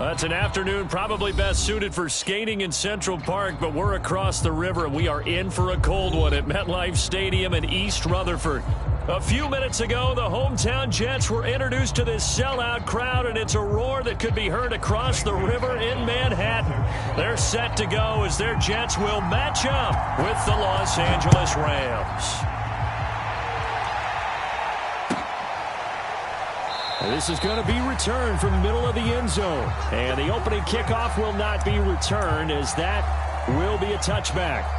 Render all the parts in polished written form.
That's an afternoon probably best suited for skating in Central Park, but we're across the river and we are in for a cold one at MetLife Stadium in East Rutherford. A few minutes ago, the hometown Jets were introduced to this sellout crowd, and it's a roar that could be heard across the river in Manhattan. They're set to go as their Jets will match up with the Los Angeles Rams. This is going to be returned from the middle of the end zone. And the opening kickoff will not be returned, as that will be a touchback.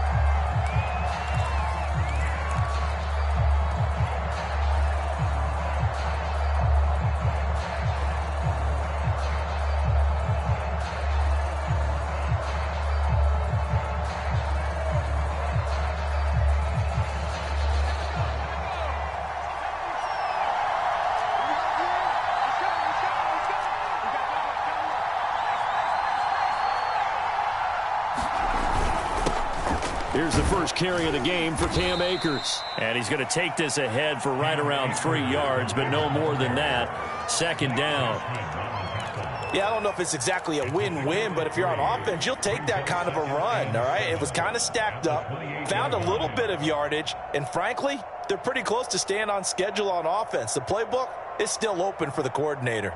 Here's the first carry of the game for Cam Akers. And he's going to take this ahead for right around 3 yards, but no more than that. Second down. Yeah, I don't know if it's exactly a win-win, but if you're on offense, you'll take that kind of a run, all right? It was kind of stacked up, found a little bit of yardage, and frankly, they're pretty close to staying on schedule on offense. The playbook is still open for the coordinator.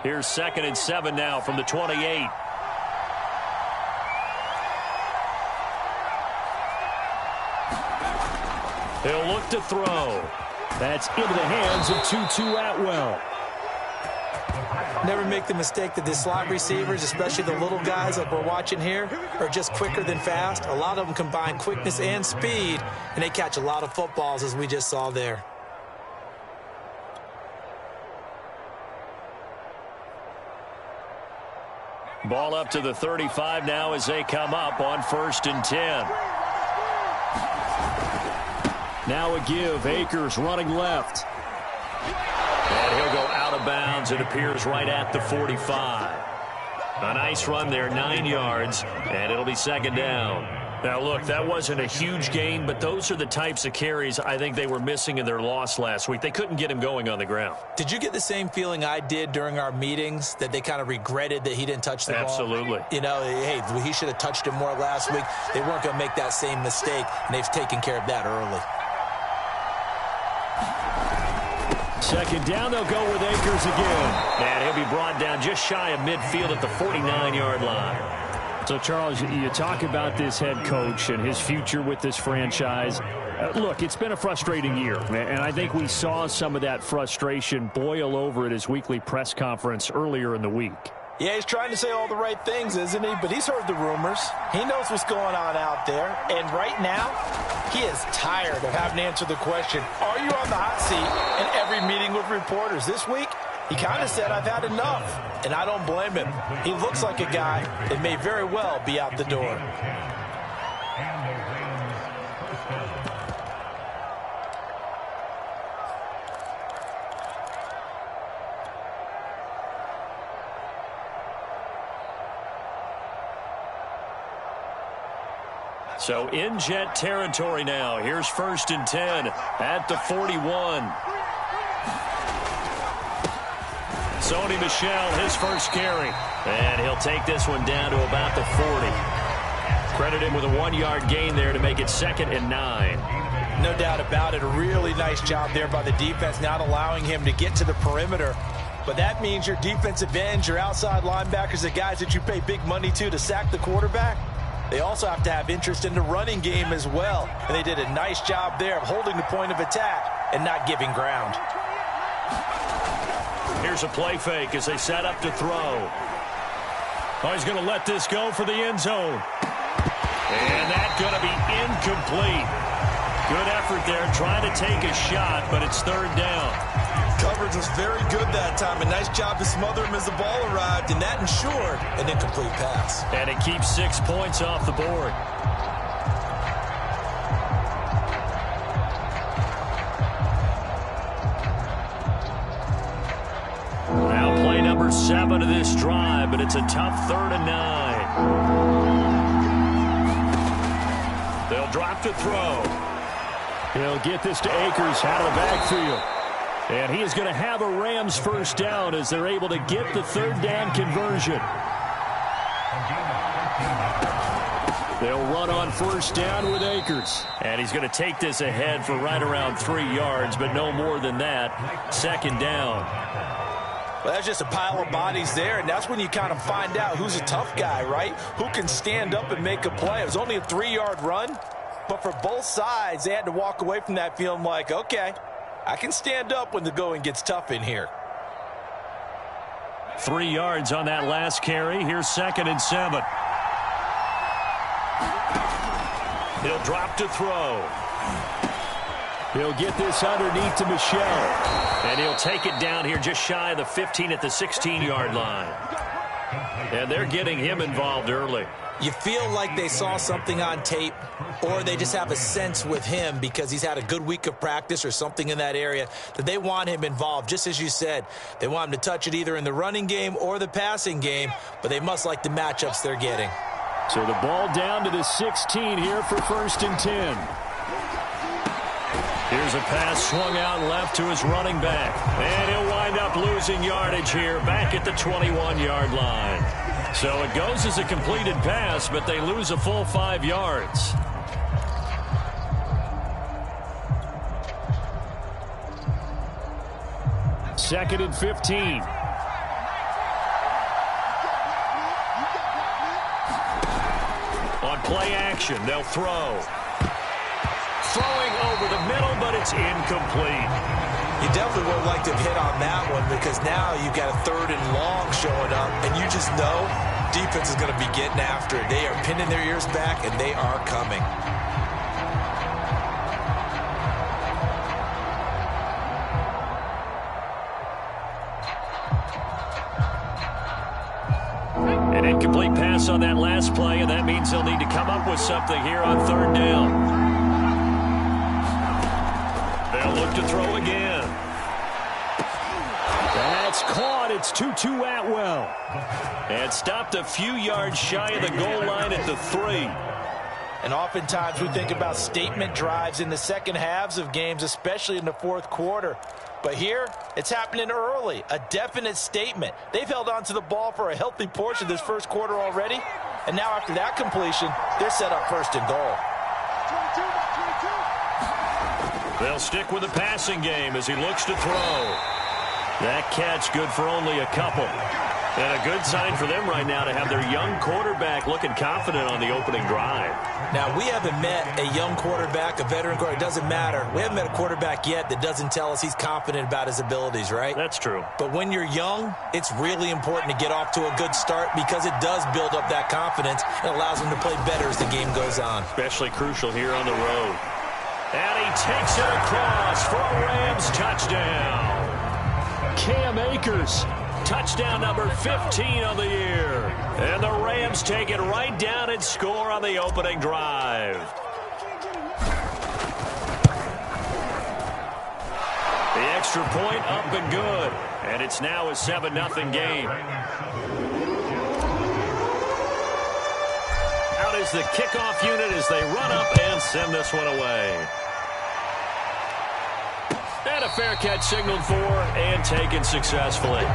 Here's 2nd and 7 now from the 28. He'll look to throw. That's into the hands of Tutu Atwell. Never make the mistake that the slot receivers, especially the little guys like we're watching here, are just quicker than fast. A lot of them combine quickness and speed, and they catch a lot of footballs, as we just saw there. Ball up to the 35 now as they come up on 1st and 10. Now a give. Akers running left. And he'll go out of bounds. It appears right at the 45. A nice run there, 9 yards, and it'll be 2nd down. Now, look, that wasn't a huge gain, but those are the types of carries I think they were missing in their loss last week. They couldn't get him going on the ground. Did you get the same feeling I did during our meetings, that they kind of regretted that he didn't touch the ball? Absolutely. You know, hey, he should have touched it more last week. They weren't going to make that same mistake, and they've taken care of that early. 2nd down, they'll go with Akers again. And he'll be brought down just shy of midfield at the 49-yard line. So, Charles, you talk about this head coach and his future with this franchise. Look, it's been a frustrating year, and I think we saw some of that frustration boil over at his weekly press conference earlier in the week. Yeah, he's trying to say all the right things, isn't he? But he's heard the rumors. He knows what's going on out there. And right now, he is tired of having to answer the question, are you on the hot seat in every meeting with reporters? This week, he kind of said, I've had enough. And I don't blame him. He looks like a guy that may very well be out the door. So in Jet territory now. Here's 1st and 10 at the 41. Sony Michel, his first carry. And he'll take this one down to about the 40. Credit him with a 1-yard gain there to make it 2nd and 9. No doubt about it. A really nice job there by the defense, not allowing him to get to the perimeter. But that means your defensive ends, your outside linebackers, the guys that you pay big money to sack the quarterback, they also have to have interest in the running game as well. And they did a nice job there of holding the point of attack and not giving ground. Here's a play fake as they set up to throw. Oh, he's going to let this go for the end zone. And that's going to be incomplete. Good effort there trying to take a shot, but it's 3rd down. Coverage was very good that time. A nice job to smother him as the ball arrived, and that ensured an incomplete pass. And it keeps 6 points off the board. Now play number 7 of this drive, but it's a tough 3rd and 9. They'll drop to throw. He'll get this to Akers out of the backfield. And he is going to have a Rams first down as they're able to get the third down conversion. They'll run on first down with Akers. And he's going to take this ahead for right around 3 yards, but no more than that. Second down. Well, that's just a pile of bodies there, and that's when you kind of find out who's a tough guy, right? Who can stand up and make a play. It was only a 3-yard run, but for both sides, they had to walk away from that feeling like, okay, I can stand up when the going gets tough in here. 3 yards on that last carry. Here's 2nd and 7. He'll drop to throw. He'll get this underneath to Michel. And he'll take it down here just shy of the 15 at the 16-yard line. And they're getting him involved early. You feel like they saw something on tape, or they just have a sense with him because he's had a good week of practice or something in that area that they want him involved. Just as you said, they want him to touch it either in the running game or the passing game, but they must like the matchups they're getting. So the ball down to the 16 here for 1st and 10. Here's a pass swung out left to his running back. And he'll wind up losing yardage here back at the 21-yard line. So it goes as a completed pass, but they lose a full 5 yards. Second and 15. On play action, they'll throw. Throwing over the middle, but it's incomplete. You definitely would like to have hit on that one because now you've got a 3rd and long showing up, and you just know defense is going to be getting after it. They are pinning their ears back, and they are coming. An incomplete pass on that last play, and that means they'll need to come up with something here on 3rd down. They'll look to throw again. That's caught. It's Tutu Atwell. And stopped a few yards shy of the goal line at the 3. And oftentimes we think about statement drives in the second halves of games, especially in the 4th quarter. But here, it's happening early. A definite statement. They've held on to the ball for a healthy portion of this 1st quarter already. And now after that completion, they're set up 1st and goal. They'll stick with the passing game as he looks to throw. That catch good for only a couple. And a good sign for them right now to have their young quarterback looking confident on the opening drive. Now, we haven't met a young quarterback, a veteran quarterback. It doesn't matter. We haven't met a quarterback yet that doesn't tell us he's confident about his abilities, right? That's true. But when you're young, it's really important to get off to a good start because it does build up that confidence and allows him to play better as the game goes on. Especially crucial here on the road. And he takes it across for a Rams touchdown. Cam Akers, touchdown number 15 on the year. And the Rams take it right down and score on the opening drive. The extra point up and good. And it's now a 7-0 game. Out is the kickoff unit as they run up and send this one away. And a fair catch signaled for and taken successfully.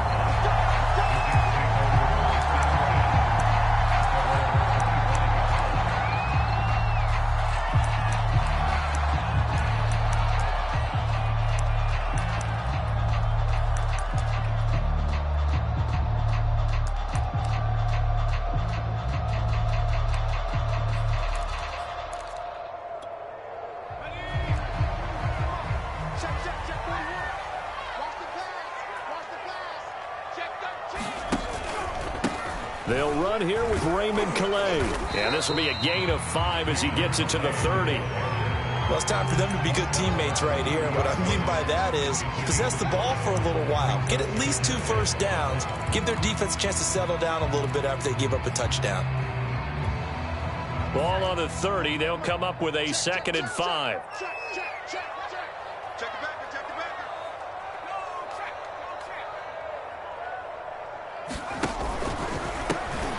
They'll run here with Raymond Calais. And this will be a gain of 5 as he gets it to the 30. Well, it's time for them to be good teammates right here. And what I mean by that is possess the ball for a little while. Get at least 2 first downs. Give their defense a chance to settle down a little bit after they give up a touchdown. Ball on the 30. They'll come up with a 2nd and 5.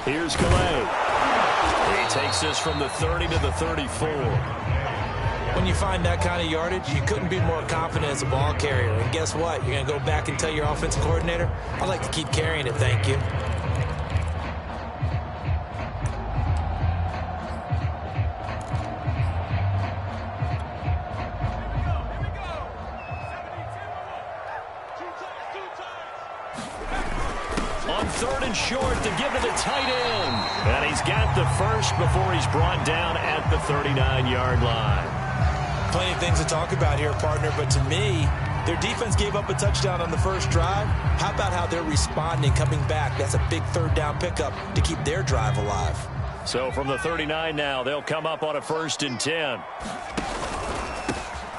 Here's Calais. He takes this from the 30 to the 34. When you find that kind of yardage, you couldn't be more confident as a ball carrier. And guess what? You're going to go back and tell your offensive coordinator, I'd like to keep carrying it, thank you. On 3rd and short to give to the tight end. And he's got the first before he's brought down at the 39-yard line. Plenty of things to talk about here, partner, but to me, their defense gave up a touchdown on the first drive. How about how they're responding, coming back? That's a big 3rd down pickup to keep their drive alive. So from the 39 now, they'll come up on a 1st and 10.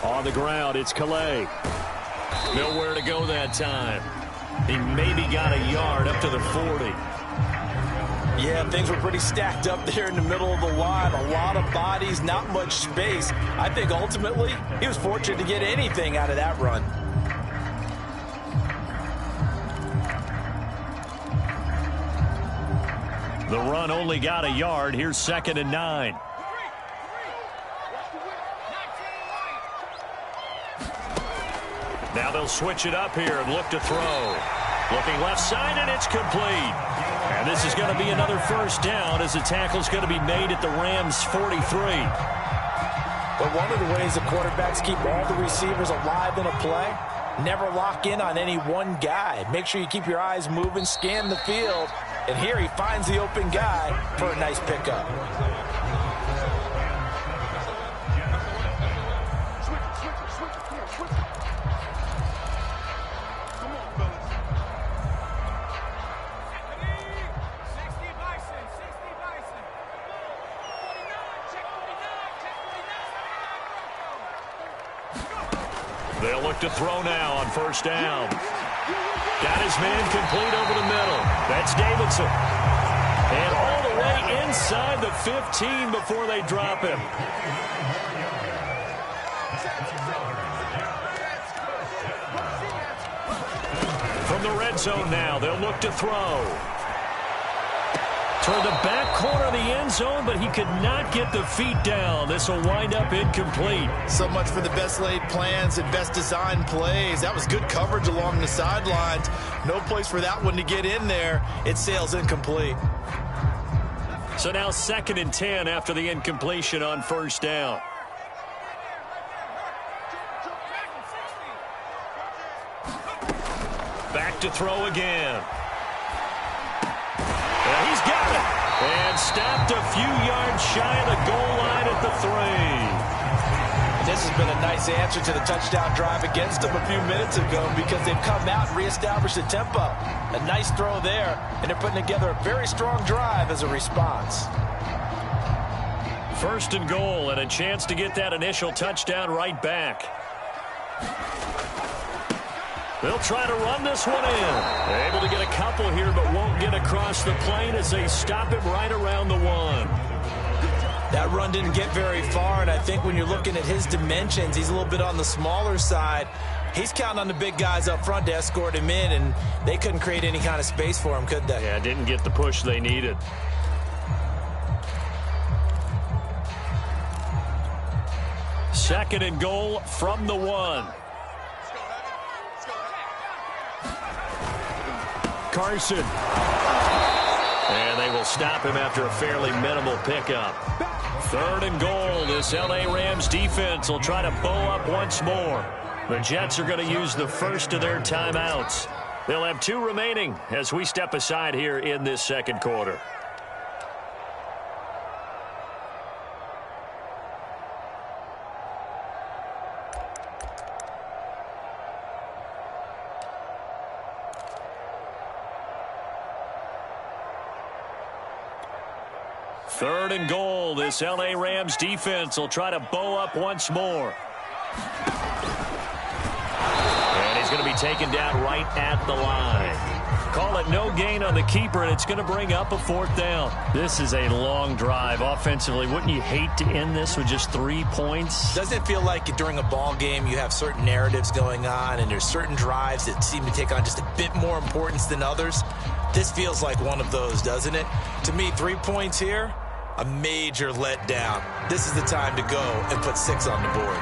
On the ground, it's Calais. Nowhere to go that time. He maybe got a yard up to the 40. Yeah, things were pretty stacked up there in the middle of the line. A lot of bodies, not much space. I think ultimately he was fortunate to get anything out of that run. The run only got a yard. Here's 2nd and 9. Now they'll switch it up here and look to throw. Looking left side, and it's complete. And this is going to be another 1st down as the tackle's going to be made at the Rams' 43. But one of the ways the quarterbacks keep all the receivers alive in a play, never lock in on any one guy. Make sure you keep your eyes moving, scan the field. And here he finds the open guy for a nice pickup. They'll look to throw now on 1st down. Got his man complete over the middle. That's Davidson. And all the way inside the 15 before they drop him. From the red zone now, they'll look to throw. Toward the back corner of the end zone, but he could not get the feet down. This will wind up incomplete. So much for the best laid plans and best designed plays. That was good coverage along the sidelines. No place for that one to get in there. It sails incomplete. So now 2nd and 10 after the incompletion on 1st down. Back to throw again. He's got it. And stopped a few yards shy of the goal line at the 3. This has been a nice answer to the touchdown drive against them a few minutes ago because they've come out and reestablished the tempo. A nice throw there, and they're putting together a very strong drive as a response. 1st and goal, and a chance to get that initial touchdown right back. They'll try to run this one in. They're able to get a couple here, but won't get across the plane as they stop him right around the 1. That run didn't get very far, and I think when you're looking at his dimensions, he's a little bit on the smaller side. He's counting on the big guys up front to escort him in, and they couldn't create any kind of space for him, could they? Yeah, didn't get the push they needed. Second and goal from the 1. Carson. And they will stop him after a fairly minimal pickup. 3rd and goal. This L.A. Rams defense will try to bow up once more. The Jets are going to use the first of their timeouts. They'll have 2 remaining as we step aside here in this 2nd quarter. Third and goal. This L.A. Rams defense will try to bow up once more. And he's going to be taken down right at the line. Call it no gain on the keeper, and it's going to bring up a 4th down. This is a long drive offensively. Wouldn't you hate to end this with just 3 points? Doesn't it feel like during a ball game you have certain narratives going on and there's certain drives that seem to take on just a bit more importance than others? This feels like one of those, doesn't it? To me, 3 points here, A major letdown. This is the time to go and put 6 on the board.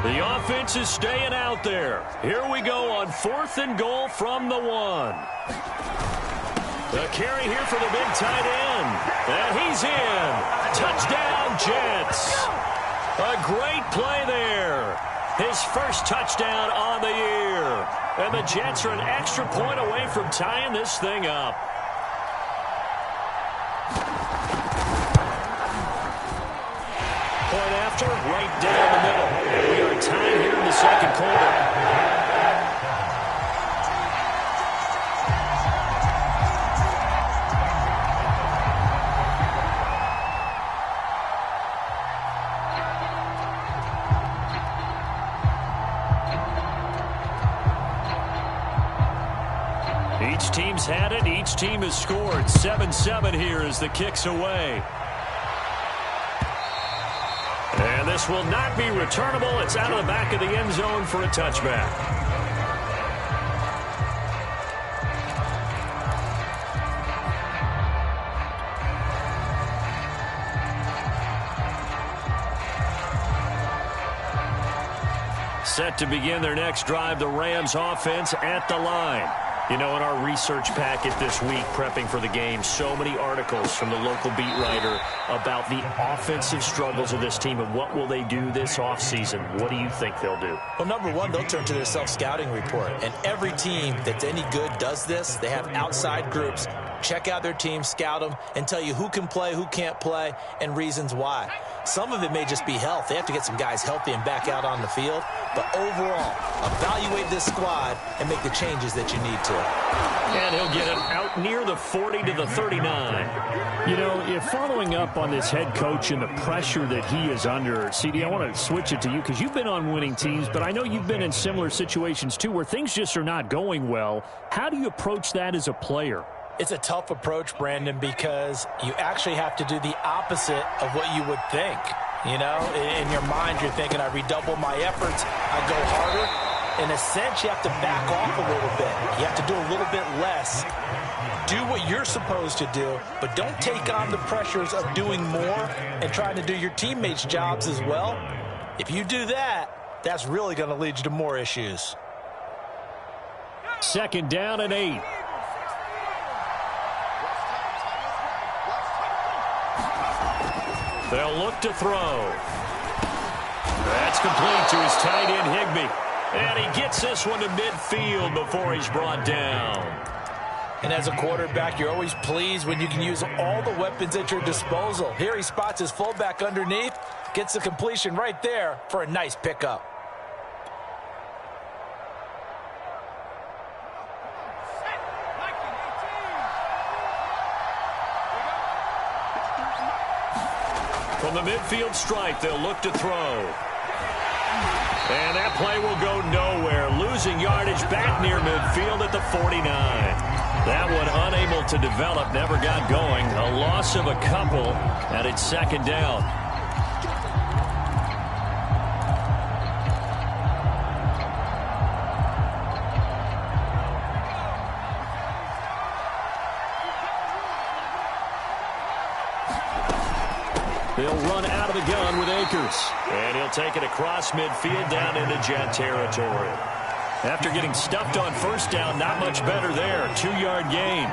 The offense is staying out there. Here we go on 4th and goal from the 1. The carry here for the big tight end. And he's in. Touchdown, Jets. A great play there. His first touchdown on the year. And the Jets are an extra point away from tying this thing up. Point after, right down the middle. We are tied here in the second quarter. Each team's had it. Each team has scored. 7-7 here as the kick's away. And this will not be returnable. It's out of the back of the end zone for a touchback. Set to begin their next drive, the Rams offense at the line. You know, in our research packet this week, prepping for the game, so many articles from the local beat writer about the offensive struggles of this team and what will they do this offseason. What do you think they'll do? Well, number one, they'll turn to their self-scouting report. And every team that's any good does this. They have outside groups. Check out their team, scout them, and tell you who can play, who can't play, and reasons why. Some of it may just be health. They have to get some guys healthy and back out on the field. But overall, evaluate this squad and make the changes that you need to. And he'll get it out near the 40 to the 39. You know, if following up on this head coach and the pressure that he is under, CD, I want to switch it to you because you've been on winning teams, but I know you've been in similar situations too where things just are not going well. How do you approach that as a player? It's a tough approach, Brandon, because you actually have to do the opposite of what you would think. You know, in your mind, you're thinking, I redouble my efforts, I go harder. In a sense, you have to back off a little bit. You have to do a little bit less. Do what you're supposed to do, but don't take on the pressures of doing more and trying to do your teammates' jobs as well. If you do that, that's really going to lead you to more issues. 2nd down and 8. They'll look to throw. That's complete to his tight end, Higbee. And he gets this one to midfield before he's brought down. And as a quarterback, you're always pleased when you can use all the weapons at your disposal. Here he spots his fullback underneath, gets the completion right there for a nice pickup. From the midfield stripe, they'll look to throw. And that play will go nowhere. Losing yardage back near midfield at the 49. That one unable to develop, never got going. A loss of a couple, and it's 2nd down. They'll run out of the gun with Akers. And he'll take it across midfield down into Jet territory. After getting stuffed on 1st down, not much better there. 2-yard gain.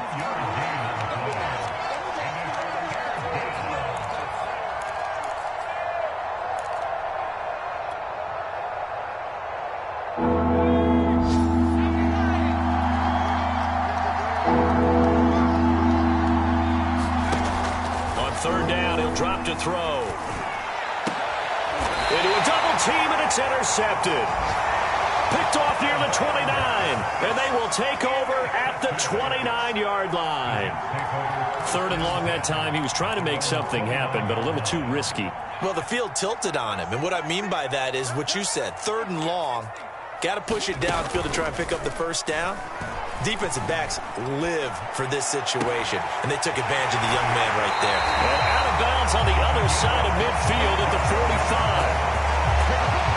On 3rd down, he'll drop to throw. Into a double team, and it's intercepted. Picked off near the 29, and they will take over at the 29-yard line. 3rd and long that time. He was trying to make something happen, but a little too risky. Well, the field tilted on him, and what I mean by that is what you said, 3rd and long. Got to push it downfield to try and pick up the 1st down. Defensive backs live for this situation, and they took advantage of the young man right there. And out of bounds on the other side of midfield at the 45.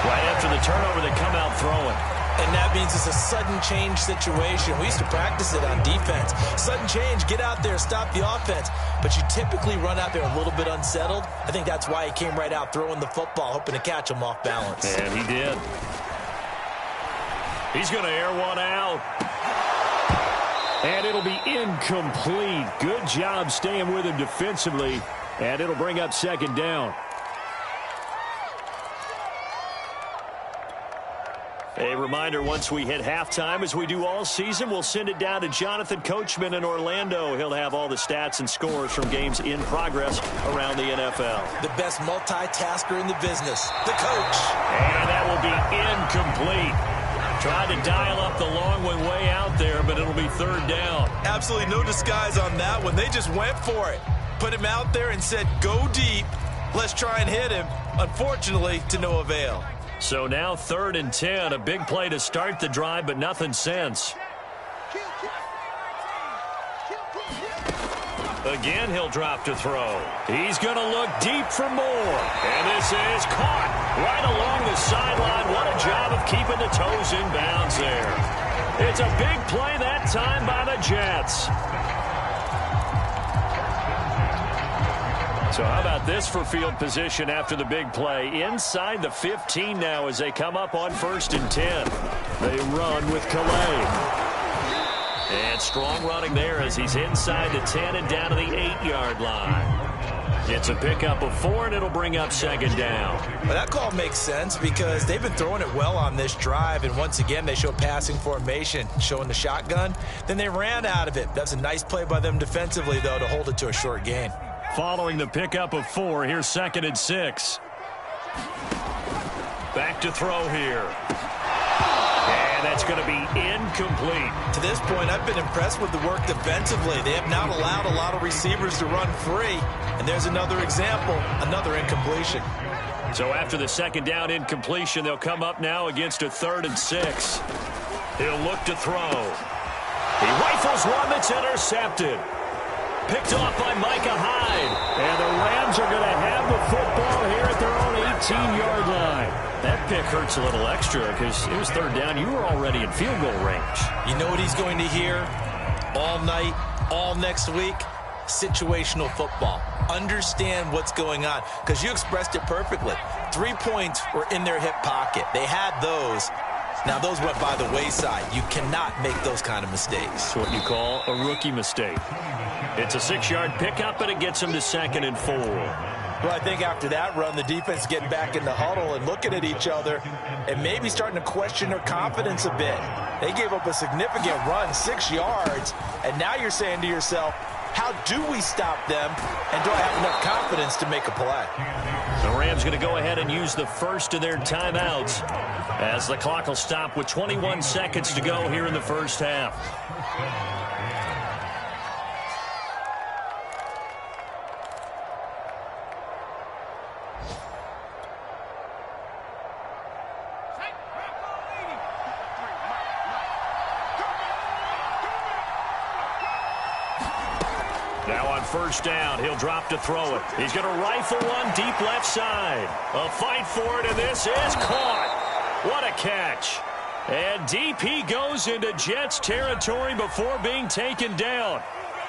Right after the turnover, they come out throwing. And that means it's a sudden change situation. We used to practice it on defense. sudden change, get out there, stop the offense. But you typically run out there a little bit unsettled. I think that's why he came right out throwing the football, hoping to catch him off balance. And he did. He's going to air one out. And it'll be incomplete. Good job staying with him defensively. And it'll bring up second down. A reminder, once we hit halftime, as we do all season, we'll send it down to Jonathan Coachman in Orlando. He'll have all the stats and scores from games in progress around the NFL. The best multitasker in the business, the coach. And that will be incomplete. Tried to dial up the long one way out there, but it'll be third down. Absolutely no disguise on that one. They just went for it. Put him out there and said, go deep. Let's try and hit him. Unfortunately, to no avail. So now 3rd and 10, a big play to start the drive, but nothing since. Again, he'll drop to throw. He's going to look deep for more. And this is caught right along the sideline. What a job of keeping the toes in bounds there. It's a big play that time by the Jets. So how about this for field position after the big play? Inside the 15 now as they come up on 1st and 10. They run with Calais. And strong running there as he's inside the 10 and down to the 8-yard line. It's a pickup of 4, and it'll bring up second down. Well, that call makes sense because they've been throwing it well on this drive, and once again they show passing formation, showing the shotgun. Then they ran out of it. That's a nice play by them defensively, though, to hold it to a short gain. Following the pickup of 4, here's 2nd and 6. Back to throw here. And that's going to be incomplete. To this point, I've been impressed with the work defensively. They have not allowed a lot of receivers to run free. And there's another example, another incompletion. So after the 2nd down incompletion, they'll come up now against a 3rd and 6. He'll look to throw. He rifles one that's intercepted. Picked off by Micah Hyde. And the Rams are going to have the football here at their own 18-yard line. That pick hurts a little extra because it was 3rd down. You were already in field goal range. You know what he's going to hear all night, all next week? Situational football. Understand what's going on because you expressed it perfectly. 3 points were in their hip pocket. They had those. Now, those went by the wayside. You cannot make those kind of mistakes. It's what you call a rookie mistake. It's a 6-yard pickup, and it gets them to 2nd and 4. Well, I think after that run, the defense getting back in the huddle and looking at each other and maybe starting to question their confidence a bit. They gave up a significant run, 6 yards, and now you're saying to yourself, how do we stop them, and do I have enough confidence to make a play? The Rams going to go ahead and use the first of their timeouts as the clock will stop with 21 seconds to go here in the first half. Now on 1st down, he'll drop to throw it. He's going to rifle one deep left side. A fight for it, and this is caught. What a catch. And deep he goes into Jets territory before being taken down.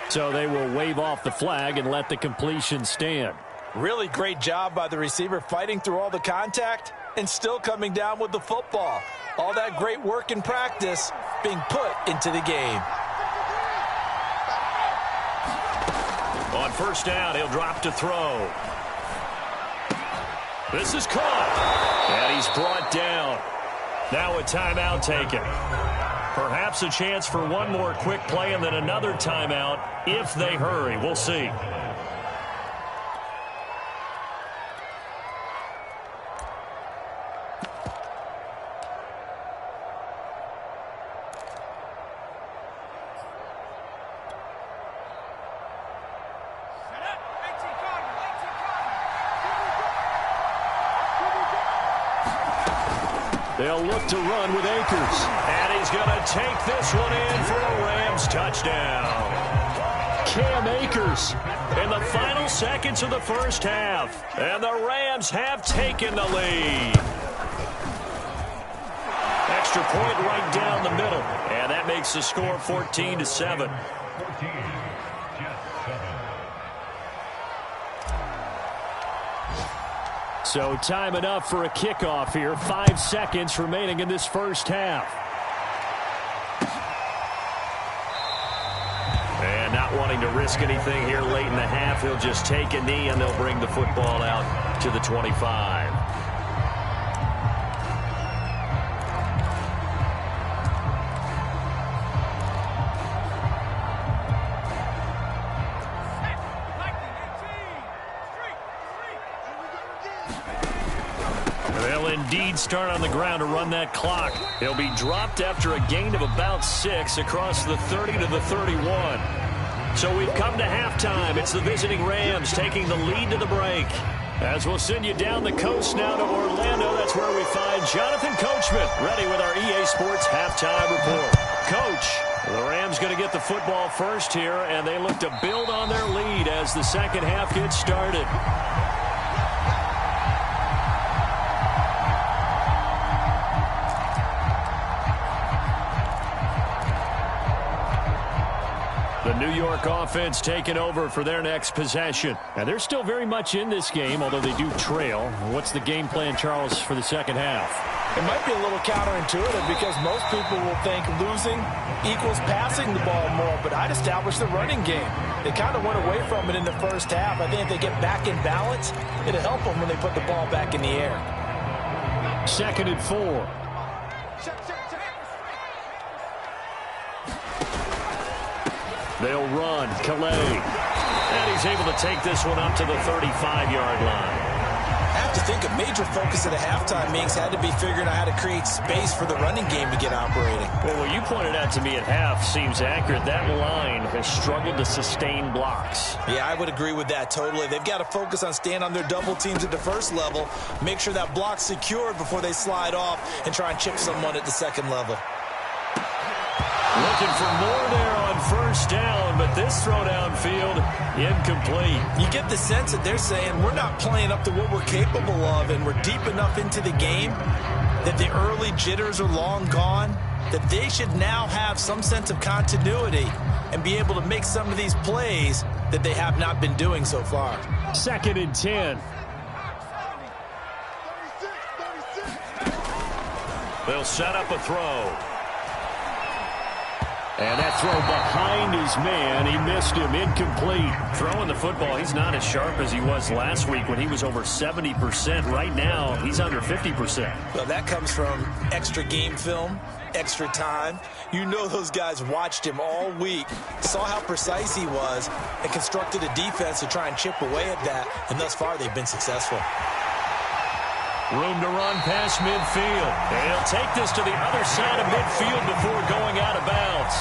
So they will wave off the flag and let the completion stand. Really great job by the receiver fighting through all the contact and still coming down with the football. All that great work in practice being put into the game. On 1st down, he'll drop to throw. This is caught. And he's brought down. Now a timeout taken. Perhaps a chance for one more quick play and then another timeout if they hurry. We'll see. They'll look to run with Akers. And he's going to take this one in for a Rams touchdown. Cam Akers in the final seconds of the first half. And the Rams have taken the lead. Extra point right down the middle. And that makes the score 14-7. So time enough for a kickoff here. 5 seconds remaining in this first half. And not wanting to risk anything here late in the half, he'll just take a knee and they'll bring the football out to the 25. They'll indeed start on the ground to run that clock. He'll be dropped after a gain of about 6 across the 30 to the 31. So we've come to halftime. It's the visiting Rams taking the lead to the break. As we'll send you down the coast now to Orlando, that's where we find Jonathan Coachman ready with our EA Sports halftime report. Coach, the Rams going to get the football first here, and they look to build on their lead as the second half gets started. The New York offense taking over for their next possession. And they're still very much in this game, although they do trail. What's the game plan, Charles, for the second half? It might be a little counterintuitive because most people will think losing equals passing the ball more, but I'd establish the running game. They kind of went away from it in the first half. I think if they get back in balance, it'll help them when they put the ball back in the air. 2nd and 4. They'll run. Calais. And he's able to take this one up to the 35-yard line. I have to think a major focus at a halftime means had to be figuring out how to create space for the running game to get operating. Well, what you pointed out to me at half seems accurate. That line has struggled to sustain blocks. Yeah, I would agree with that totally. They've got to focus on staying on their double teams at the first level, make sure that block's secured before they slide off and try and chip someone at the second level. Looking for more there on first down, but this throw downfield, incomplete. You get the sense that they're saying we're not playing up to what we're capable of, and we're deep enough into the game that the early jitters are long gone, that they should now have some sense of continuity and be able to make some of these plays that they have not been doing so far. 2nd and 10. They'll set up a throw. And that throw behind his man, he missed him, incomplete. Throwing the football, he's not as sharp as he was last week when he was over 70%. Right now, he's under 50%. Well, that comes from extra game film, extra time. You know those guys watched him all week, saw how precise he was, and constructed a defense to try and chip away at that, and thus far they've been successful. Room to run past midfield. And he'll take this to the other side of midfield before going out of bounds.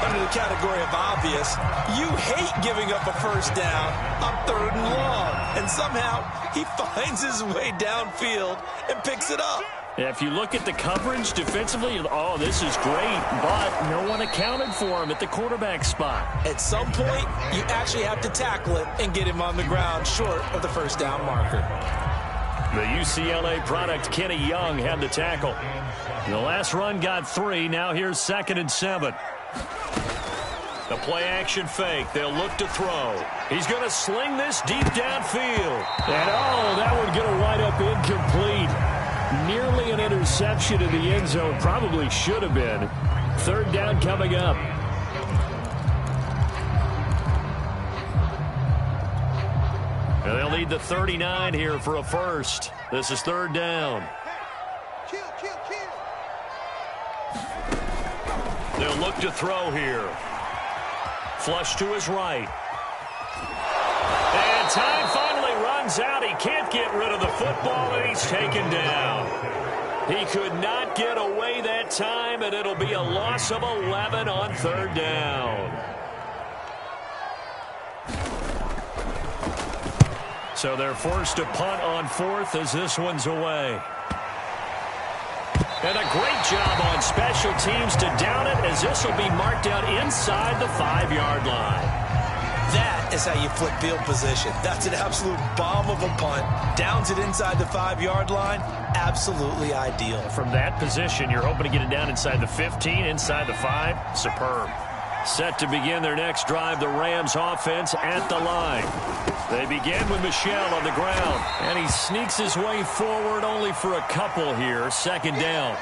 Under the category of obvious, you hate giving up a first down on 3rd and long. And somehow he finds his way downfield and picks it up. If you look at the coverage defensively, oh, this is great, but no one accounted for him at the quarterback spot. At some point, you actually have to tackle it and get him on the ground short of the first down marker. The UCLA product, Kenny Young, had the tackle. The last run got 3. Now here's 2nd and 7. The play-action fake. They'll look to throw. He's going to sling this deep downfield. And, oh, that one going to wind up incomplete. Nearly an interception in the end zone. Probably should have been. 3rd down coming up. And they'll need the 39 here for a first. This is 3rd down. They'll look to throw here. Flush to his right. And time finally runs out. He can't get rid of the football, and he's taken down. He could not get away that time, and it'll be a loss of 11 on 3rd down. So they're forced to punt on 4th as this one's away. And a great job on special teams to down it, as this will be marked out inside the 5-yard line. That is how you flip field position. That's an absolute bomb of a punt. Downs it inside the 5-yard line. Absolutely ideal. From that position, you're hoping to get it down inside the 15, inside the 5. Superb. Set to begin their next drive, the Rams offense at the line. They begin with Michel on the ground, and he sneaks his way forward only for a couple here. Second down.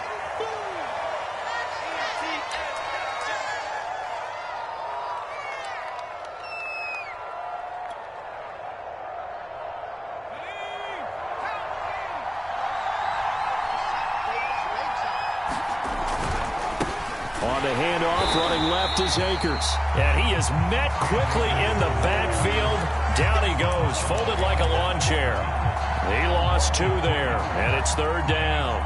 On the handoff, running left is Akers. And he is met quickly in the backfield. Down he goes, folded like a lawn chair. He lost 2 there, and it's third down.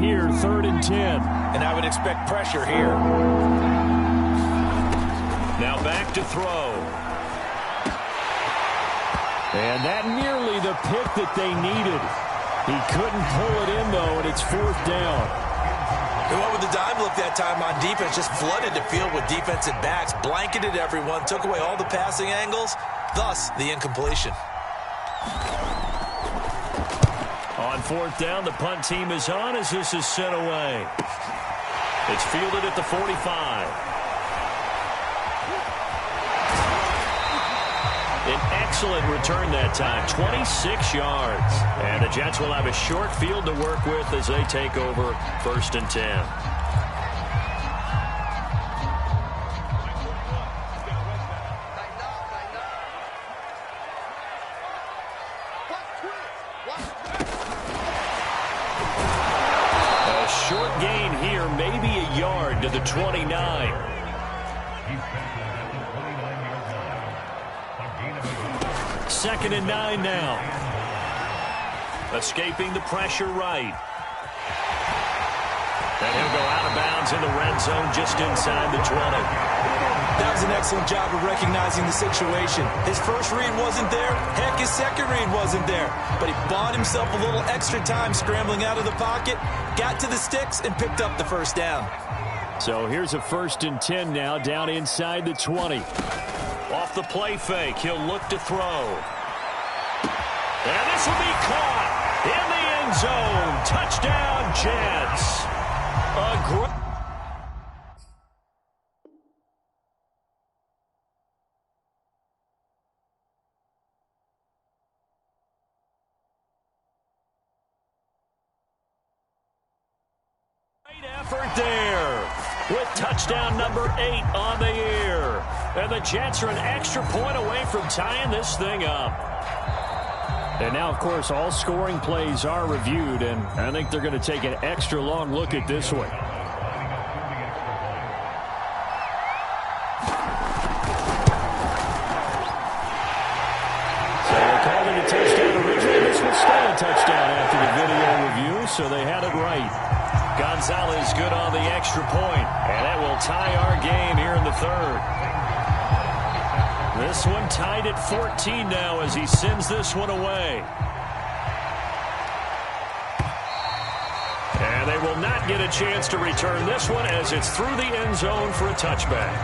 Here, 3rd and 10. And I would expect pressure here. Now back to throw. And that nearly the pick that they needed. He couldn't pull it in, though, and it's 4th down. He went with the dime look that time on defense, just flooded the field with defensive backs, blanketed everyone, took away all the passing angles, thus the incompletion. On 4th down, the punt team is on as this is sent away. It's fielded at the 45. An excellent return that time, 26 yards. And the Jets will have a short field to work with as they take over 1st and 10. Short gain here, maybe a yard to the 29. 2nd and 9 now. Escaping the pressure right. And he'll go out of bounds in the red zone just inside the 20. That was an excellent job of recognizing the situation. His first read wasn't there. Heck, his second read wasn't there. But he bought himself a little extra time scrambling out of the pocket, got to the sticks, and picked up the first down. So here's a 1st and 10 now, down inside the 20. Off the play fake, he'll look to throw. And this will be caught in the end zone. Touchdown, Jets. Great effort there with touchdown number 8 on the year. And the Jets are an extra point away from tying this thing up. And now, of course, all scoring plays are reviewed, and I think they're going to take an extra long look at this one. So they called it a touchdown originally. This will stay a touchdown after the video review, so they had it right. Gonzalez good on the extra point, and that will tie our game here in the 3rd. This one tied at 14 now as he sends this one away. And they will not get a chance to return this one as it's through the end zone for a touchback.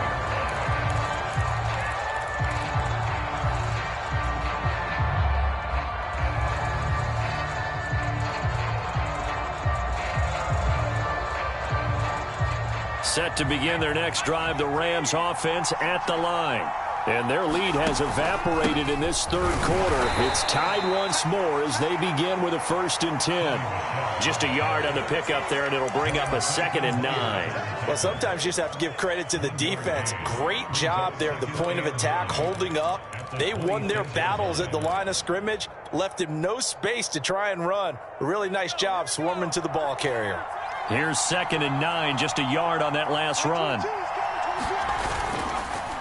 Set to begin their next drive, the Rams offense at the line. And their lead has evaporated in this 3rd quarter. It's tied once more as they begin with a 1st and 10. Just a yard on the pickup there, and it'll bring up a 2nd and 9. Well, sometimes you just have to give credit to the defense. Great job there at the point of attack, holding up. They won their battles at the line of scrimmage, left him no space to try and run. A really nice job swarming to the ball carrier. Here's 2nd and 9, just a yard on that last run.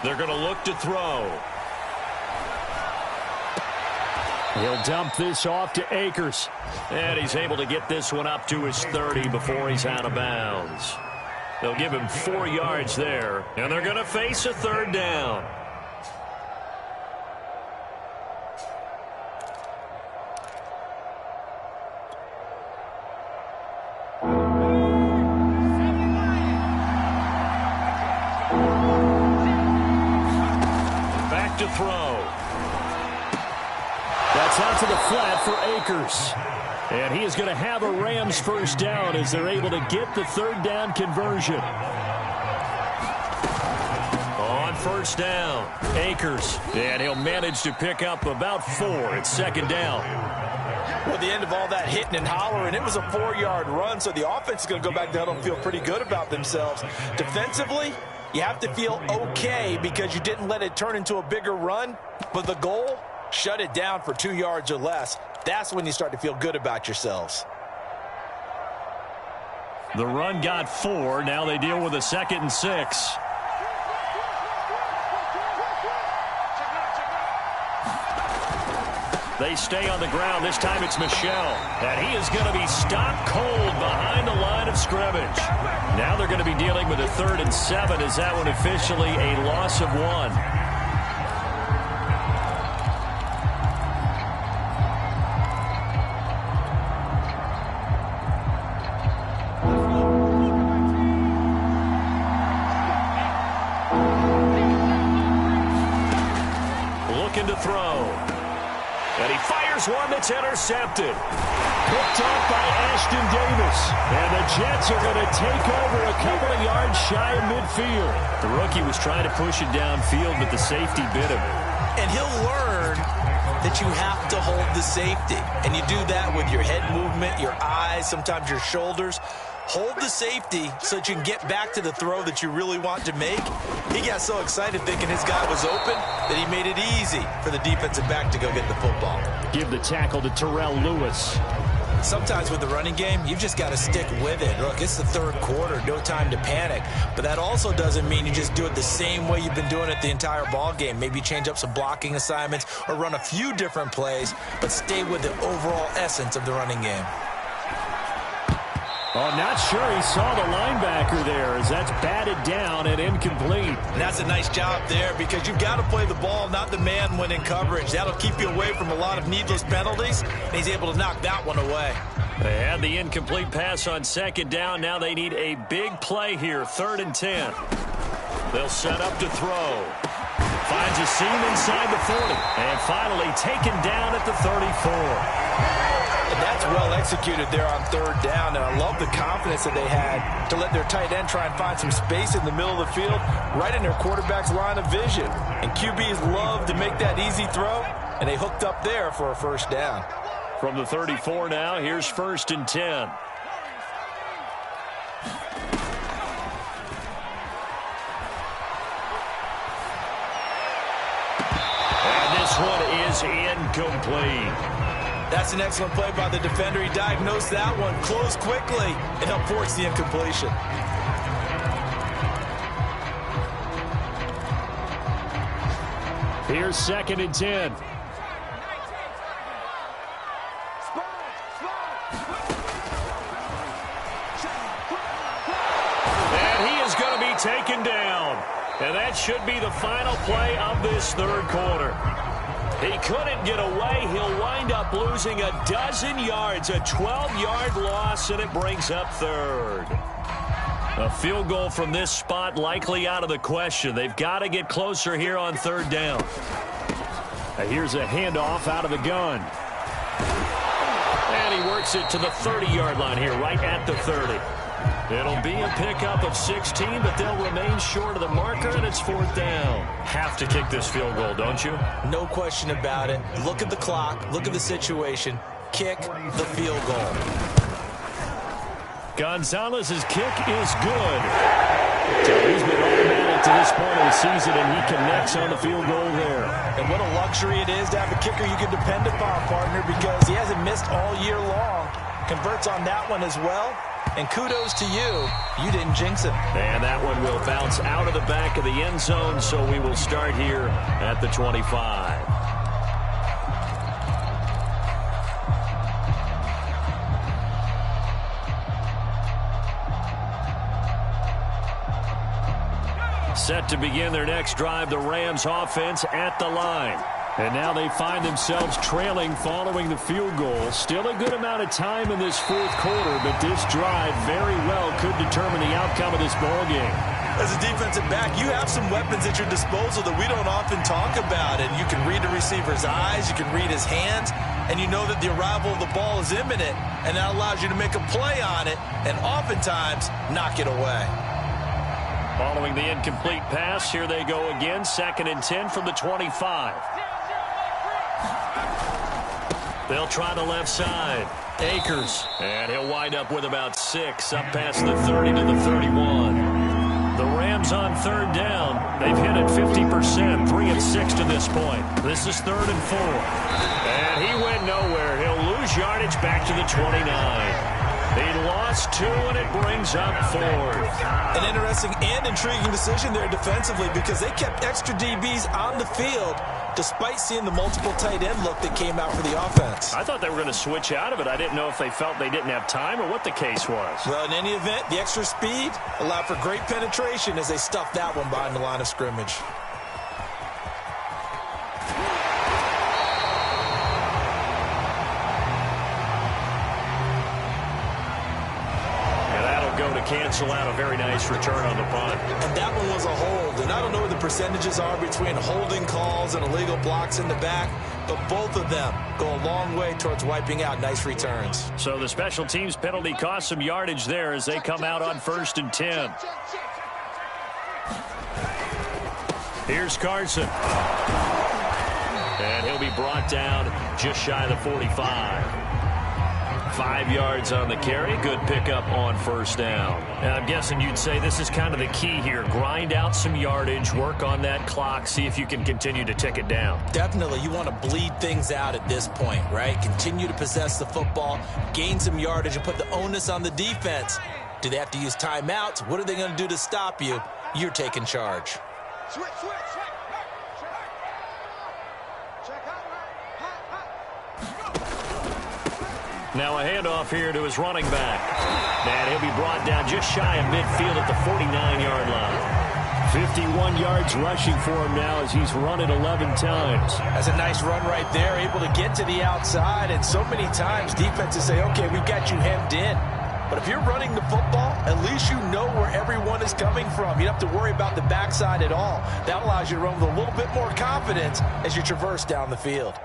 They're going to look to throw. He'll dump this off to Akers. And he's able to get this one up to his 30 before he's out of bounds. They'll give him 4 yards there. And they're going to face a 3rd down. to the flat for Akers. And he is going to have a Rams first down as they're able to get the third down conversion. On first down, Akers. And he'll manage to pick up about 4 at second down. Well, the end of all that hitting and hollering, it was a 4-yard run, so the offense is going to go back down and feel pretty good about themselves. Defensively, you have to feel okay because you didn't let it turn into a bigger run, but the goal, shut it down for 2 yards or less. That's when you start to feel good about yourselves. The run got 4. Now they deal with a 2nd and 6. They stay on the ground. This time it's Michel. And he is going to be stopped cold behind the line of scrimmage. Now they're going to be dealing with a 3rd and 7. Is that one officially a loss of 1? To throw. And he fires one that's intercepted. Picked off by Ashton Davis. And the Jets are going to take over a couple of yards shy of midfield. The rookie was trying to push it downfield, but the safety bit him. And he'll learn that you have to hold the safety. And you do that with your head movement, your eyes, sometimes your shoulders. Hold the safety so that you can get back to the throw that you really want to make. He got so excited thinking his guy was open that he made it easy for the defensive back to go get the football. Give the tackle to Terrell Lewis. Sometimes with the running game, you've just got to stick with it. Look, it's the 3rd quarter, no time to panic. But that also doesn't mean you just do it the same way you've been doing it the entire ball game. Maybe change up some blocking assignments or run a few different plays, but stay with the overall essence of the running game. Oh, not sure he saw the linebacker there as that's batted down and incomplete. And that's a nice job there because you've got to play the ball, not the man when in coverage. That'll keep you away from a lot of needless penalties, and he's able to knock that one away. They had the incomplete pass on 2nd down. Now they need a big play here, 3rd and 10. They'll set up to throw. Finds a seam inside the 40. And finally taken down at the 34. And that's well executed there on 3rd down, and I love the confidence that they had to let their tight end try and find some space in the middle of the field, right in their quarterback's line of vision. And QBs love to make that easy throw, and they hooked up there for a first down. From the 34 now, here's 1st and 10. And this one is incomplete. That's an excellent play by the defender. He diagnosed that one, closed quickly, and helped force the incompletion. Here's 2nd and 10. And he is going to be taken down. And that should be the final play of this 3rd quarter. He couldn't get away. He'll wind up losing a dozen yards, a 12-yard loss, and it brings up 3rd. A field goal from this spot likely out of the question. They've got to get closer here on 3rd down. Here's a handoff out of the gun. And he works it to the 30-yard line here, right at the 30. It'll be a pickup of 16, but they'll remain short of the marker, and it's 4th down. Have to kick this field goal, don't you? No question about it. Look at the clock. Look at the situation. Kick the field goal. Gonzalez's kick is good. So he's been automatic to this point of the season, and he connects on the field goal there. And what a luxury it is to have a kicker you can depend upon, partner, because he hasn't missed all year long. Converts on that one as well. And kudos to you. You didn't jinx him. And that one will bounce out of the back of the end zone, so we will start here at the 25. Set to begin their next drive, the Rams offense at the line. And now they find themselves trailing following the field goal. Still a good amount of time in this 4th quarter, but this drive very well could determine the outcome of this ball game. As a defensive back, you have some weapons at your disposal that we don't often talk about. And you can read the receiver's eyes, you can read his hands, and you know that the arrival of the ball is imminent, and that allows you to make a play on it and oftentimes knock it away. Following the incomplete pass, here they go again. 2nd and 10 from the 25. They'll try the left side. Akers. And he'll wind up with about 6 up past the 30 to the 31. The Rams on 3rd down. They've hit it 50%, 3 of 6 to this point. This is 3rd and 4. And he went nowhere. He'll lose yardage back to the 29. He lost 2, and it brings up 4th. An interesting and intriguing decision there defensively because they kept extra DBs on the field despite seeing the multiple tight end look that came out for the offense. I thought they were going to switch out of it. I didn't know if they felt they didn't have time or what the case was. Well, in any event, the extra speed allowed for great penetration as they stuffed that one behind the line of scrimmage. Cancel out a very nice return on the punt. And that one was a hold. And I don't know what the percentages are between holding calls and illegal blocks in the back, but both of them go a long way towards wiping out nice returns. So the special teams penalty cost some yardage there as they come out on 1st and 10. Here's Carson. And he'll be brought down just shy of the 45. 5 yards on the carry. Good pickup on 1st down. Now, I'm guessing you'd say this is kind of the key here. Grind out some yardage, work on that clock, see if you can continue to tick it down. Definitely. You want to bleed things out at this point, right? Continue to possess the football, gain some yardage, and put the onus on the defense. Do they have to use timeouts? What are they going to do to stop you? You're taking charge. Switch. Now a handoff here to his running back. And he'll be brought down just shy of midfield at the 49-yard line. 51 yards rushing for him now as he's run it 11 times. That's a nice run right there, able to get to the outside. And so many times defenses say, okay, we've got you hemmed in. But if you're running the football, at least you know where everyone is coming from. You don't have to worry about the backside at all. That allows you to run with a little bit more confidence as you traverse down the field.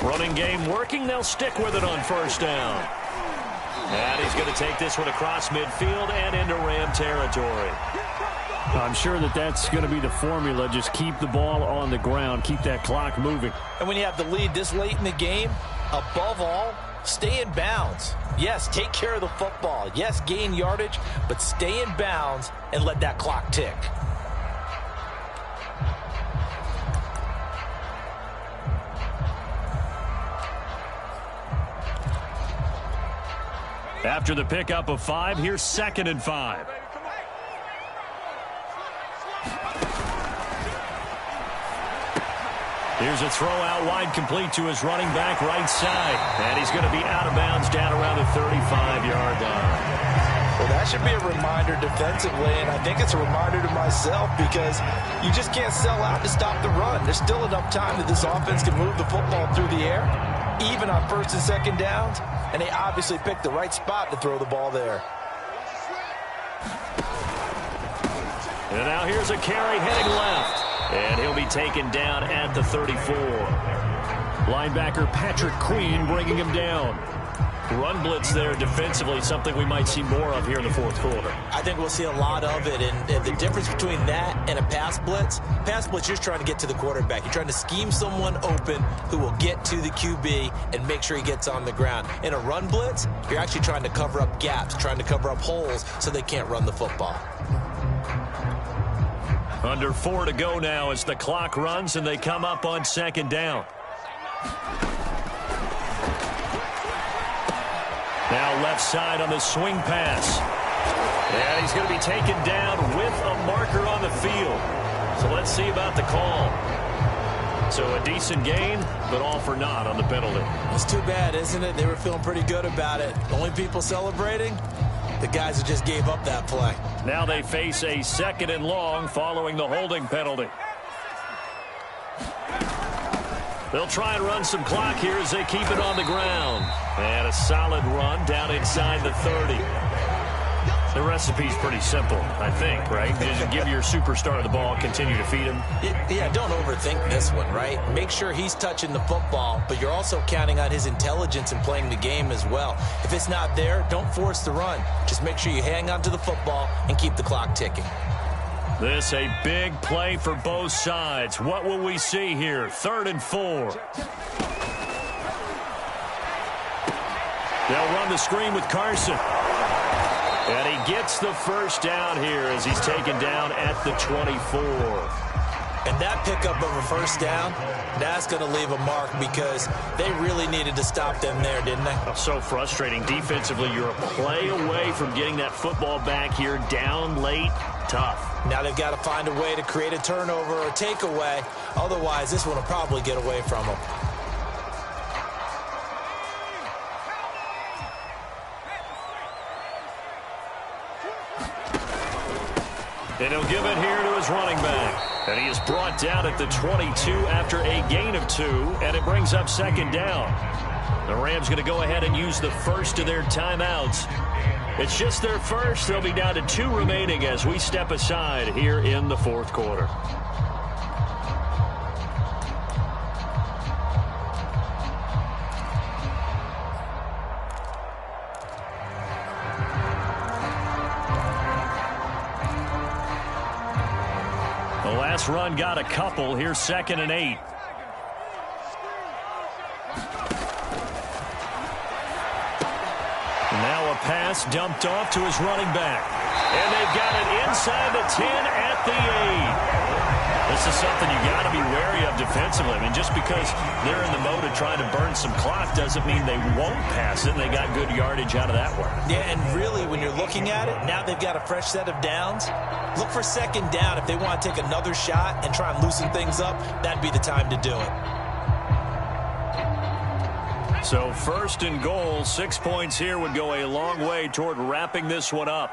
Running game working. They'll stick with it on 1st down. And he's going to take this one across midfield and into Ram territory. I'm sure that's going to be the formula. Just keep the ball on the ground. Keep that clock moving. And when you have the lead this late in the game, above all, stay in bounds. Yes, take care of the football. Yes, gain yardage, but stay in bounds and let that clock tick. After the pickup of 5, here's 2nd and 5. Here's a throw out wide, complete to his running back right side. And he's going to be out of bounds down around the 35-yard line. Well, that should be a reminder defensively, and I think it's a reminder to myself because you just can't sell out to stop the run. There's still enough time that this offense can move the football through the air, even on 1st and 2nd downs, and they obviously picked the right spot to throw the ball there. And now here's a carry heading left. And he'll be taken down at the 34. Linebacker Patrick Queen bringing him down. Run blitz there defensively, something we might see more of here in the 4th quarter. I think we'll see a lot of it, and the difference between that and a pass blitz, you're just trying to get to the quarterback. You're trying to scheme someone open who will get to the QB and make sure he gets on the ground. In a run blitz, you're actually trying to cover up gaps, trying to cover up holes so they can't run the football. Under 4 to go now as the clock runs and they come up on 2nd down. Now left side on the swing pass. And he's going to be taken down with a marker on the field. So let's see about the call. So a decent gain, but all for naught on the penalty. It's too bad, isn't it? They were feeling pretty good about it. The only people celebrating, the guys who just gave up that play. Now they face a 2nd and long following the holding penalty. They'll try and run some clock here as they keep it on the ground. And a solid run down inside the 30. The recipe's pretty simple, I think, right? Just give your superstar the ball, continue to feed him. Yeah, don't overthink this one, right? Make sure he's touching the football, but you're also counting on his intelligence in playing the game as well. If it's not there, don't force the run. Just make sure you hang on to the football and keep the clock ticking. This a big play for both sides. What will we see here? 3rd and 4. They'll run the screen with Carson. And he gets the first down here as he's taken down at the 24. And that pickup of a first down, that's going to leave a mark because they really needed to stop them there, didn't they? So frustrating. Defensively, you're a play away from getting that football back here down late. Tough. Now they've got to find a way to create a turnover or takeaway. Otherwise, this one will probably get away from them. And he'll give it here to his running back. And he is brought down at the 22 after a gain of 2, and it brings up 2nd down. The Rams going to go ahead and use the first of their timeouts. It's just their first. They'll be down to 2 remaining as we step aside here in the 4th quarter. The last run got a couple. Here's 2nd and 8. Now a pass dumped off to his running back. And they've got it inside the 10 at the 8. This is something you got to be wary of defensively. I mean, just because they're in the mode of trying to burn some clock doesn't mean they won't pass it, and they got good yardage out of that one. Yeah, and really, when you're looking at it, now they've got a fresh set of downs. Look for 2nd down. If they want to take another shot and try and loosen things up, that'd be the time to do it. So 1st and goal, 6 points here would go a long way toward wrapping this one up.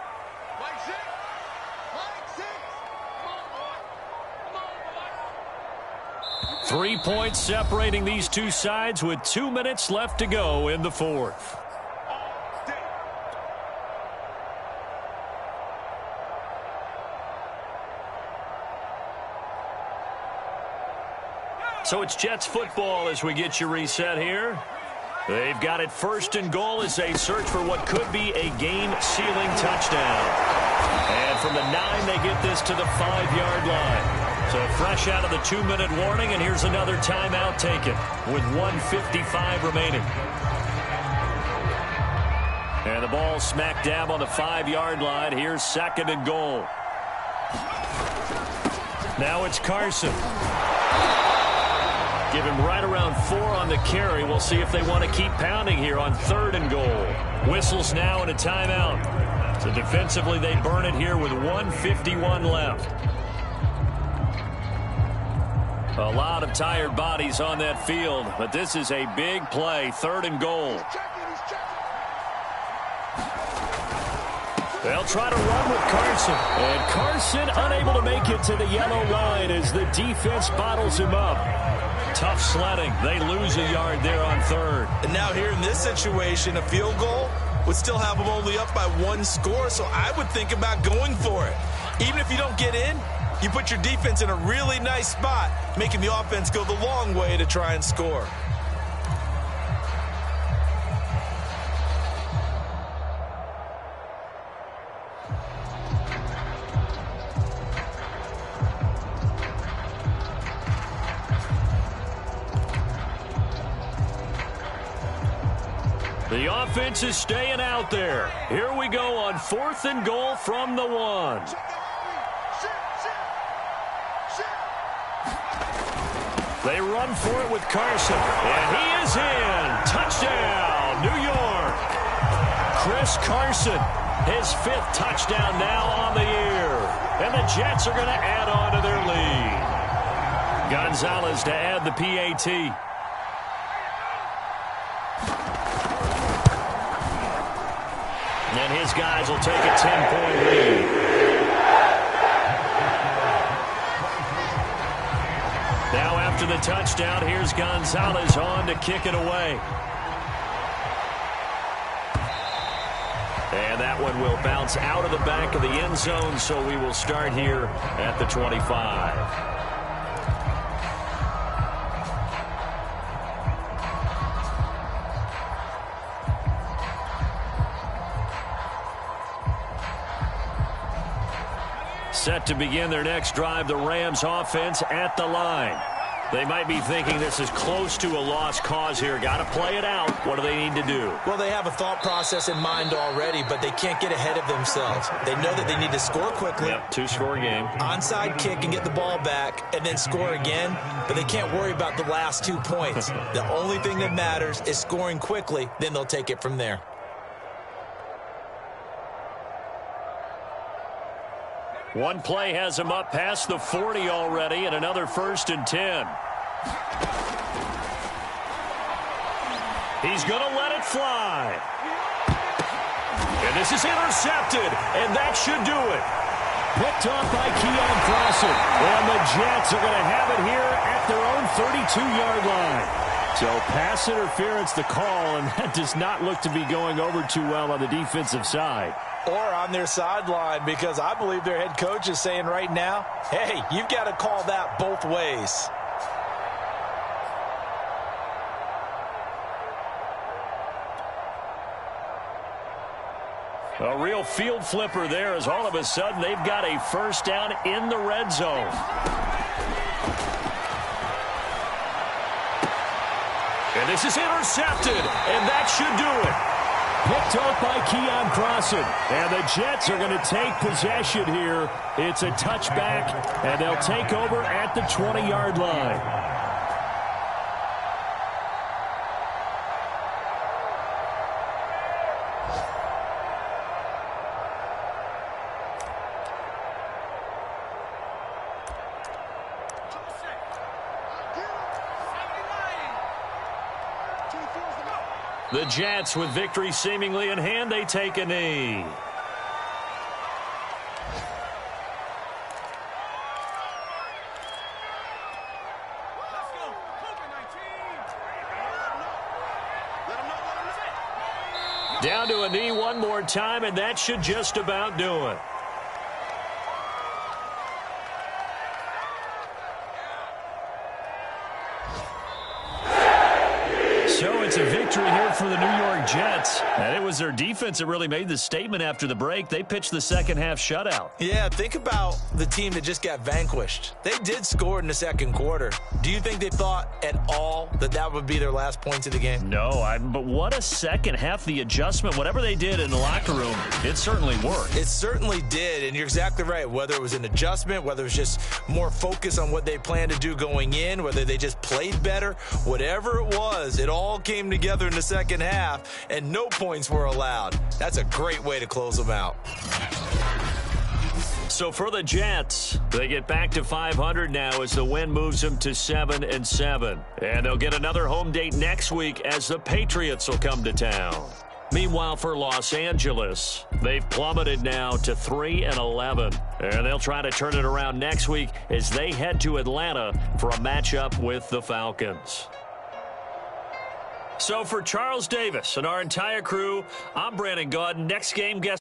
Three points separating these two sides with 2 minutes left to go in the 4th. So it's Jets football as we get you reset here. They've got it 1st and goal as they search for what could be a game-sealing touchdown. And from the 9, they get this to the 5-yard line. So fresh out of the 2-minute warning, and here's another timeout taken with 1:55 remaining. And the ball smack dab on the 5-yard line. Here's 2nd and goal. Now it's Carson. Give him right around 4 on the carry. We'll see if they want to keep pounding here on 3rd and goal. Whistles now and a timeout. So defensively, they burn it here with 1:51 left. A lot of tired bodies on that field, but this is a big play. 3rd and goal. They'll try to run with Carson. And Carson unable to make it to the yellow line as the defense bottles him up. Tough sledding. They lose a yard there on 3rd. And now here in this situation, a field goal would still have them only up by 1 score, so I would think about going for it. Even if you don't get in, you put your defense in a really nice spot, making the offense go the long way to try and score. The offense is staying out there. Here we go on 4th and goal from the 1. They run for it with Carson. And he is in. Touchdown, New York. Chris Carson, his 5th touchdown now on the year. And the Jets are going to add on to their lead. Gonzalez to add the PAT. And his guys will take a 10-point lead. Now after the a touchdown. Here's Gonzalez on to kick it away. And that one will bounce out of the back of the end zone, so we will start here at the 25. Set to begin their next drive, the Rams offense at the line. They might be thinking this is close to a lost cause here. Got to play it out. What do they need to do? Well, they have a thought process in mind already, but they can't get ahead of themselves. They know that they need to score quickly. Yep, two-score game. Onside kick and get the ball back and then score again, but they can't worry about the last 2 points. The only thing that matters is scoring quickly, then they'll take it from there. One play has him up past the 40 already, and another 1st and 10. He's going to let it fly. And this is intercepted, and that should do it. Picked off by Keon Crossen, and the Jets are going to have it here at their own 32-yard line. So pass interference the call, and that does not look to be going over too well on the defensive side. Or on their sideline, because I believe their head coach is saying right now, hey, you've got to call that both ways. A real field flipper there, as all of a sudden they've got a first down in the red zone. And this is intercepted, and that should do it. Picked off by Keon Crossen. And the Jets are going to take possession here. It's a touchback, and they'll take over at the 20-yard line. The Jets, with victory seemingly in hand, they take a knee. Down to a knee one more time, and that should just about do it. So it's a victory here for the New York Jets. And it was their defense that really made the statement after the break. They pitched the second-half shutout. Yeah, think about the team that just got vanquished. They did score in the second quarter. Do you think they thought at all that that would be their last points of the game? No, but what a second half. The adjustment, whatever they did in the locker room, it certainly worked. It certainly did, and you're exactly right. Whether it was an adjustment, whether it was just more focus on what they planned to do going in, whether they just played better, whatever it was, it all came together in the second half, and no points were allowed. That's a great way to close them out. So for the Jets, they get back to 500 now as the win moves them to 7-7. And they'll get another home date next week as the Patriots will come to town. Meanwhile, for Los Angeles, they've plummeted now to 3-11. And they'll try to turn it around next week as they head to Atlanta for a matchup with the Falcons. So for Charles Davis and our entire crew, I'm Brandon Gaudin. Next game guest.